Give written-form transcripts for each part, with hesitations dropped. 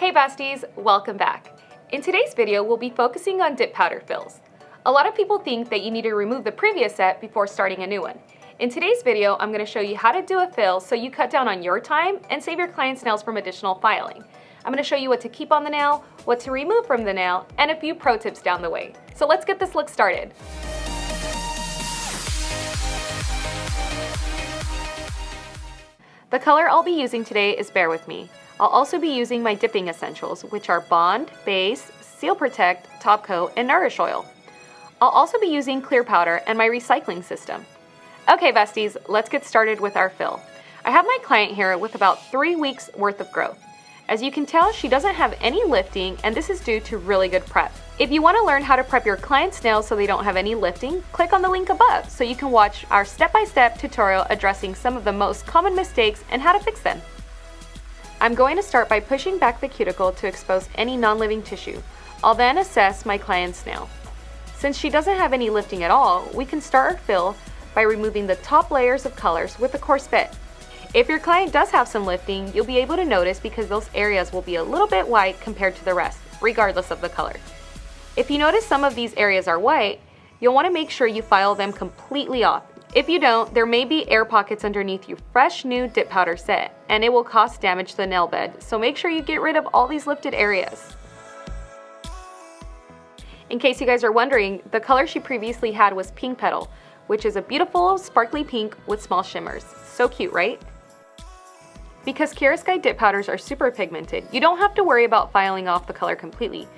Hey besties, welcome back. In today's video, we'll be focusing on dip powder fills. A lot of people think that you need to remove the previous set before starting a new one. In today's video, I'm going to show you how to do a fill so you cut down on your time and save your clients' nails from additional filing. I'm going to show you what to keep on the nail, what to remove from the nail, and a few pro tips down the way. So let's get this look started. The color I'll be using today is Bear With Me. I'll also be using my dipping essentials, which are Bond, Base, Seal Protect, Top Coat, and Nourish Oil. I'll also be using clear powder and my recycling system. Okay besties, let's get started with our fill. I have my client here with about 3 weeks worth of growth. As you can tell, she doesn't have any lifting, and this is due to really good prep. If you want to learn how to prep your client's nails so they don't have any lifting, click on the link above so you can watch our step-by-step tutorial addressing some of the most common mistakes and how to fix them. I'm going to start by pushing back the cuticle to expose any non-living tissue. I'll then assess my client's nail. Since she doesn't have any lifting at all, we can start our fill by removing the top layers of colors with a coarse bit. If your client does have some lifting, you'll be able to notice because those areas will be a little bit white compared to the rest, regardless of the color. If you notice some of these areas are white, you'll want to make sure you file them completely off. If you don't, there may be air pockets underneath your fresh new dip powder set, and it will cause damage to the nail bed, so make sure you get rid of all these lifted areas. In case you guys are wondering, the color she previously had was Pink Petal, which is a beautiful sparkly pink with small shimmers. So cute, right? Because 𝐂𝐿𝐴 dip powders are super pigmented, you don't have to worry about filing off the color completely.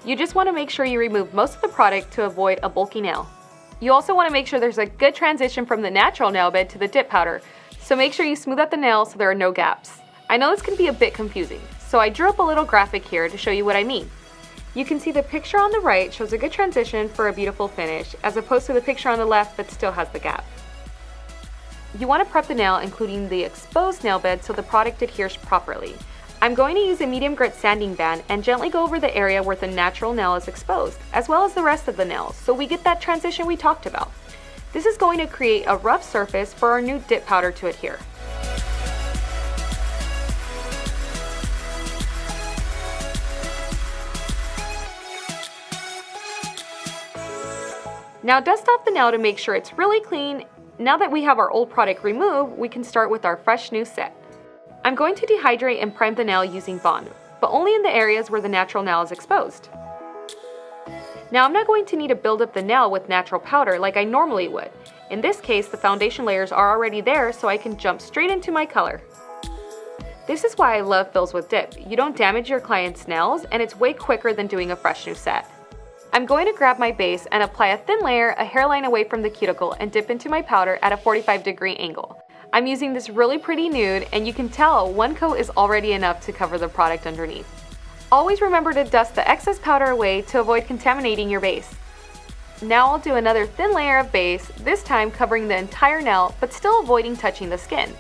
You just want to make sure you remove most of the product to avoid a bulky nail. You also want to make sure there's a good transition from the natural nail bed to the dip powder, so make sure you smooth out the nail so there are no gaps. I know this can be a bit confusing, so I drew up a little graphic here to show you what I mean. You can see the picture on the right shows a good transition for a beautiful finish, as opposed to the picture on the left that still has the gap. You want to prep the nail including the exposed nail bed so the product adheres properly. I'm going to use a medium grit sanding band and gently go over the area where the natural nail is exposed, as well as the rest of the nails, so we get that transition we talked about. This is going to create a rough surface for our new dip powder to adhere. Now dust off the nail to make sure it's really clean. Now that we have our old product removed, we can start with our fresh new set. I'm going to dehydrate and prime the nail using Bond, but only in the areas where the natural nail is exposed. Now I'm not going to need to build up the nail with natural powder like I normally would. In this case, the foundation layers are already there, so I can jump straight into my color. This is why I love fills with dip. You don't damage your client's nails, and it's way quicker than doing a fresh new set. I'm going to grab my base and apply a thin layer a hairline away from the cuticle and dip into my powder at a 45-degree angle. I'm using this really pretty nude, and you can tell one coat is already enough to cover the product underneath. Always remember to dust the excess powder away to avoid contaminating your base. Now I'll do another thin layer of base, this time covering the entire nail but still avoiding touching the skin.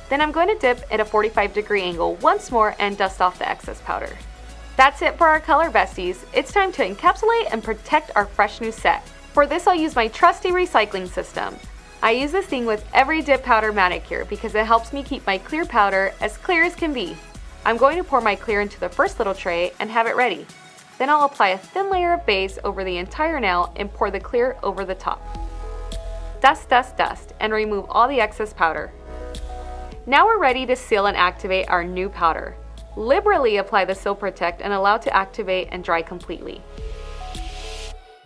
Then I'm going to dip at a 45-degree angle once more and dust off the excess powder. That's it for our color besties. It's time to encapsulate and protect our fresh new set. For this I'll use my trusty recycling system. I use this thing with every dip powder manicure because it helps me keep my clear powder as clear as can be. I'm going to pour my clear into the first little tray and have it ready. Then I'll apply a thin layer of base over the entire nail and pour the clear over the top. Dust, dust, dust, and remove all the excess powder. Now we're ready to seal and activate our new powder. Liberally apply the Seal Protect and allow it to activate and dry completely.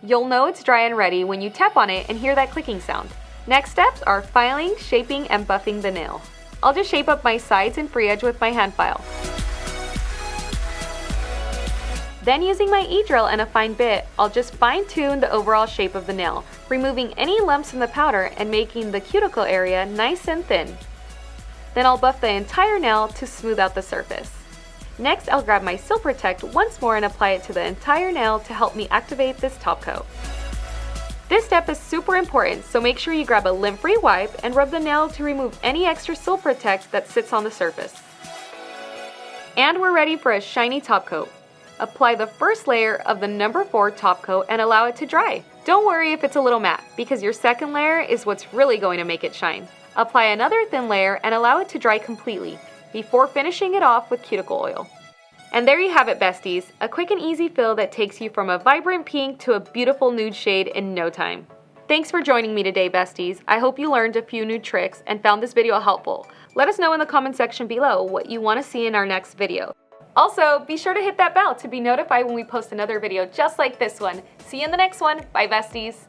You'll know it's dry and ready when you tap on it and hear that clicking sound. Next steps are filing, shaping, and buffing the nail. I'll just shape up my sides and free edge with my hand file. Then using my e-drill and a fine bit, I'll just fine-tune the overall shape of the nail, removing any lumps in the powder and making the cuticle area nice and thin. Then I'll buff the entire nail to smooth out the surface. Next, I'll grab my Seal Protect once more and apply it to the entire nail to help me activate this top coat. This step is super important, so make sure you grab a lint-free wipe and rub the nail to remove any extra Seal Protect that sits on the surface. And we're ready for a shiny top coat. Apply the first layer of the number 4 top coat and allow it to dry. Don't worry if it's a little matte, because your second layer is what's really going to make it shine. Apply another thin layer and allow it to dry completely before finishing it off with cuticle oil. And there you have it, besties, a quick and easy fill that takes you from a vibrant pink to a beautiful nude shade in no time. Thanks for joining me today, besties. I hope you learned a few new tricks and found this video helpful. Let us know in the comment section below what you want to see in our next video. Also, be sure to hit that bell to be notified when we post another video just like this one. See you in the next one. Bye, besties.